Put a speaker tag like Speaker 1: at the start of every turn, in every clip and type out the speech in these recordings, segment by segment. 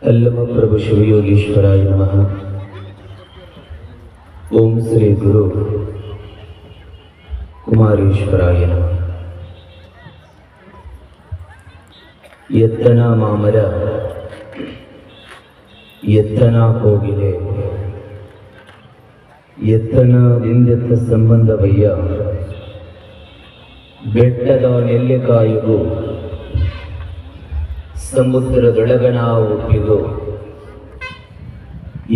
Speaker 1: अल्लम प्रभु शिवयोगीश्वराय नमः। ओम श्री गुरु कुमारेश्वराय नमः। ಎತ್ತನ ಮಾಮರ ಎತ್ತನ ಕೋಗಿಲೆ ಎತ್ತನದಿಂದೆತ್ತ ಸಂಬಂಧವಯ್ಯ ಬೆಟ್ಟದ ನೆಲ್ಲೆಕಾಯಿಗೂ ಸಮುದ್ರದೊಳಗಣ ಒಪ್ಪಿಗೂ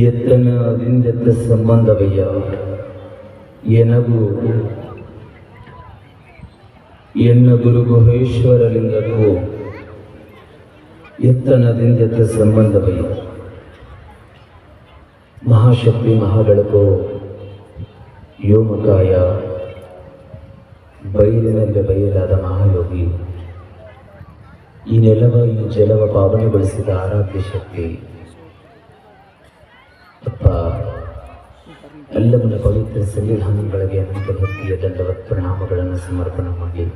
Speaker 1: ಎತ್ತನದಿಂದೆತ್ತ ಸಂಬಂಧವಯ್ಯ ಎನಗೂ ಎನ್ನ ಗುರು ಗುಹೇಶ್ವರಲಿಂಗಕ್ಕೂ ಎತ್ತನದಿಂದೆತ್ತ ಸಂಬಂಧವಯ್ಯ ಮಹಾಶಕ್ತಿ ಮಹಾಬೆಳಕು ವ್ಯೋಮಕಾಯ ಬಯಲಿನಲ್ಲಿ ಬಯಲಾದ ಮಹಾಯೋಗಿ ಈ ನೆಲವ ಈ ಜಲವ ಪಾವನೆಗೊಳಿಸಿದ ಆರಾಧ್ಯ ಶಕ್ತಿ ಅಪ್ಪ ಎಲ್ಲವನ್ನ ಪವಿತ್ರ ಸನ್ನಿಧಾನಗಳಿಗೆ ಅನಂತ ಭಕ್ತಿಯ ದಂಡವತ್ ಪ್ರಣಾಮಗಳನ್ನು ಸಮರ್ಪಣೆ ಮಾಡಿ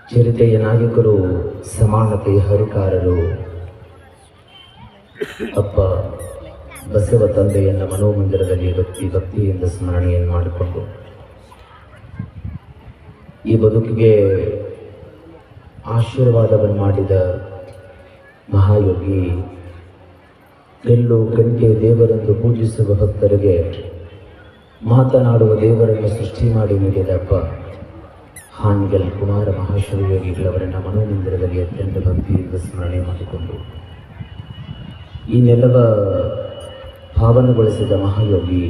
Speaker 1: ಚರಿತೆಯ ನಾಯಕರು ಸಮಾನತೆಯ ಹರಿಕಾರರು ಅಪ್ಪ ಬಸವ ತಂದೆಯನ್ನ ಮನೋಮಂದಿರದಲ್ಲಿ ಭಕ್ತಿಯಿಂದ ಸ್ಮರಣೆಯನ್ನು ಮಾಡಿಕೊಂಡು ಈ ಬದುಕಿಗೆ ಆಶೀರ್ವಾದವನ್ನು ಮಾಡಿದ ಮಹಾಯೋಗಿ ಎಲ್ಲೋ ಗಂಟೆ ದೇವರೆಂದು ಪೂಜಿಸುವ ಭಕ್ತರಿಗೆ ಮಾತನಾಡುವ ದೇವರನ್ನು ಸೃಷ್ಟಿ ಮಾಡಿ ನೀಡಿದಪ್ಪ ಹಾನ್ಗಲ್ ಕುಮಾರ ಮಹಾಶಿವಯೋಗಿಗಳವರನ್ನ ಮನೋಮಂದಿರದಲ್ಲಿ ಅತ್ಯಂತ ಭಕ್ತಿಯಿಂದ ಸ್ಮರಣೆ ಮಾಡಿಕೊಂಡು ಈ ನೆಲವ ಭಾವನೆಗೊಳಿಸಿದ ಮಹಾಯೋಗಿ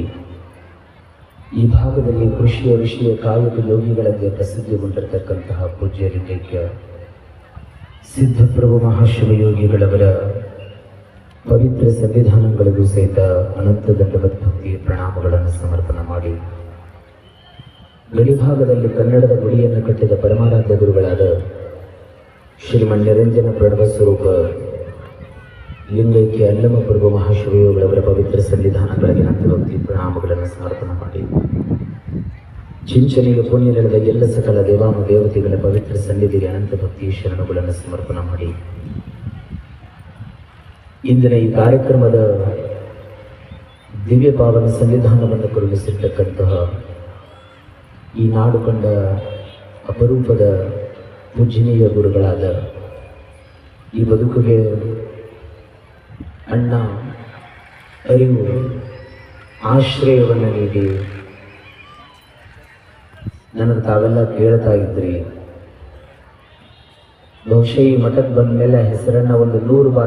Speaker 1: ಈ ಭಾಗದಲ್ಲಿ ಕೃಷಿಯ ವಿಷಯ ಕಾಯಕ ಯೋಗಿಗಳಿಗೆ ಪ್ರಸಿದ್ಧಿಗೊಂಡಿರತಕ್ಕಂತಹ ಪೂಜ್ಯ ಲಿಂಗೈಕ್ಯ ಸಿದ್ಧಪ್ರಭು ಮಹಾಶಿವಯೋಗಿಗಳವರ ಪವಿತ್ರ ಸಂವಿಧಾನಗಳಿಗೂ ಸಹಿತ ಅನಂತ ದಂಡವತ್ ಭಕ್ತಿ ಪ್ರಣಾಮಗಳನ್ನು ಸಮರ್ಪಣೆ ಮಾಡಿ ಗಡಿಭಾಗದಲ್ಲಿ ಕನ್ನಡದ ಗುಡಿಯನ್ನು ಕಟ್ಟಿದ ಪರಮಾರಾಧ್ಯ ಗುರುಗಳಾದ ಶ್ರೀಮನ್ ನಿರಂಜನ ಪ್ರಣವ ಸ್ವರೂಪ ಲಿಂಗೈಕ್ಯ ಅಲ್ಲಮ ಪ್ರಭು ಮಹಾಶಿವಯೋಗಿಗಳವರ ಪವಿತ್ರ ಸಂವಿಧಾನಗಳಿಗೆ ಅನಂತ ಭಕ್ತಿ ಪ್ರಣಾಮಗಳನ್ನು ಸಮರ್ಪಣೆ ಮಾಡಿ ಚಿಂಚನೆಗೆ ಪುಣ್ಯ ನಡೆದ ಎಲ್ಲ ಸಕಲ ದೇವಾನು ದೇವತೆಗಳ ಪವಿತ್ರ ಸನ್ನಿಧಿಗೆ ಅನಂತ ಭಕ್ತಿ ಶರಣುಗಳನ್ನು ಸಮರ್ಪಣೆ ಮಾಡಿ ಇಂದಿನ ಈ ಕಾರ್ಯಕ್ರಮದ ದಿವ್ಯ ಪಾವನ ಸಂವಿಧಾನವನ್ನು ಕರುಣಿಸಿರ್ತಕ್ಕಂತಹ ಈ ನಾಡು ಕಂಡ ಅಪರೂಪದ ಪೂಜನೀಯ ಗುರುಗಳಾದ ಈ ಬದುಕಿಗೆ ಅಣ್ಣ ಅರಿವು ಆಶ್ರಯವನ್ನು ನೀಡಿ ನನಗೆ ತಾವೆಲ್ಲ ಕೇಳ್ತಾ ಇದ್ರಿ ಬಹುಶಃ ಈ ಮಠಕ್ಕೆ ಬಂದ ಮೇಲೆ ಹೆಸರನ್ನು ಒಂದು 100 ಬಾರಿ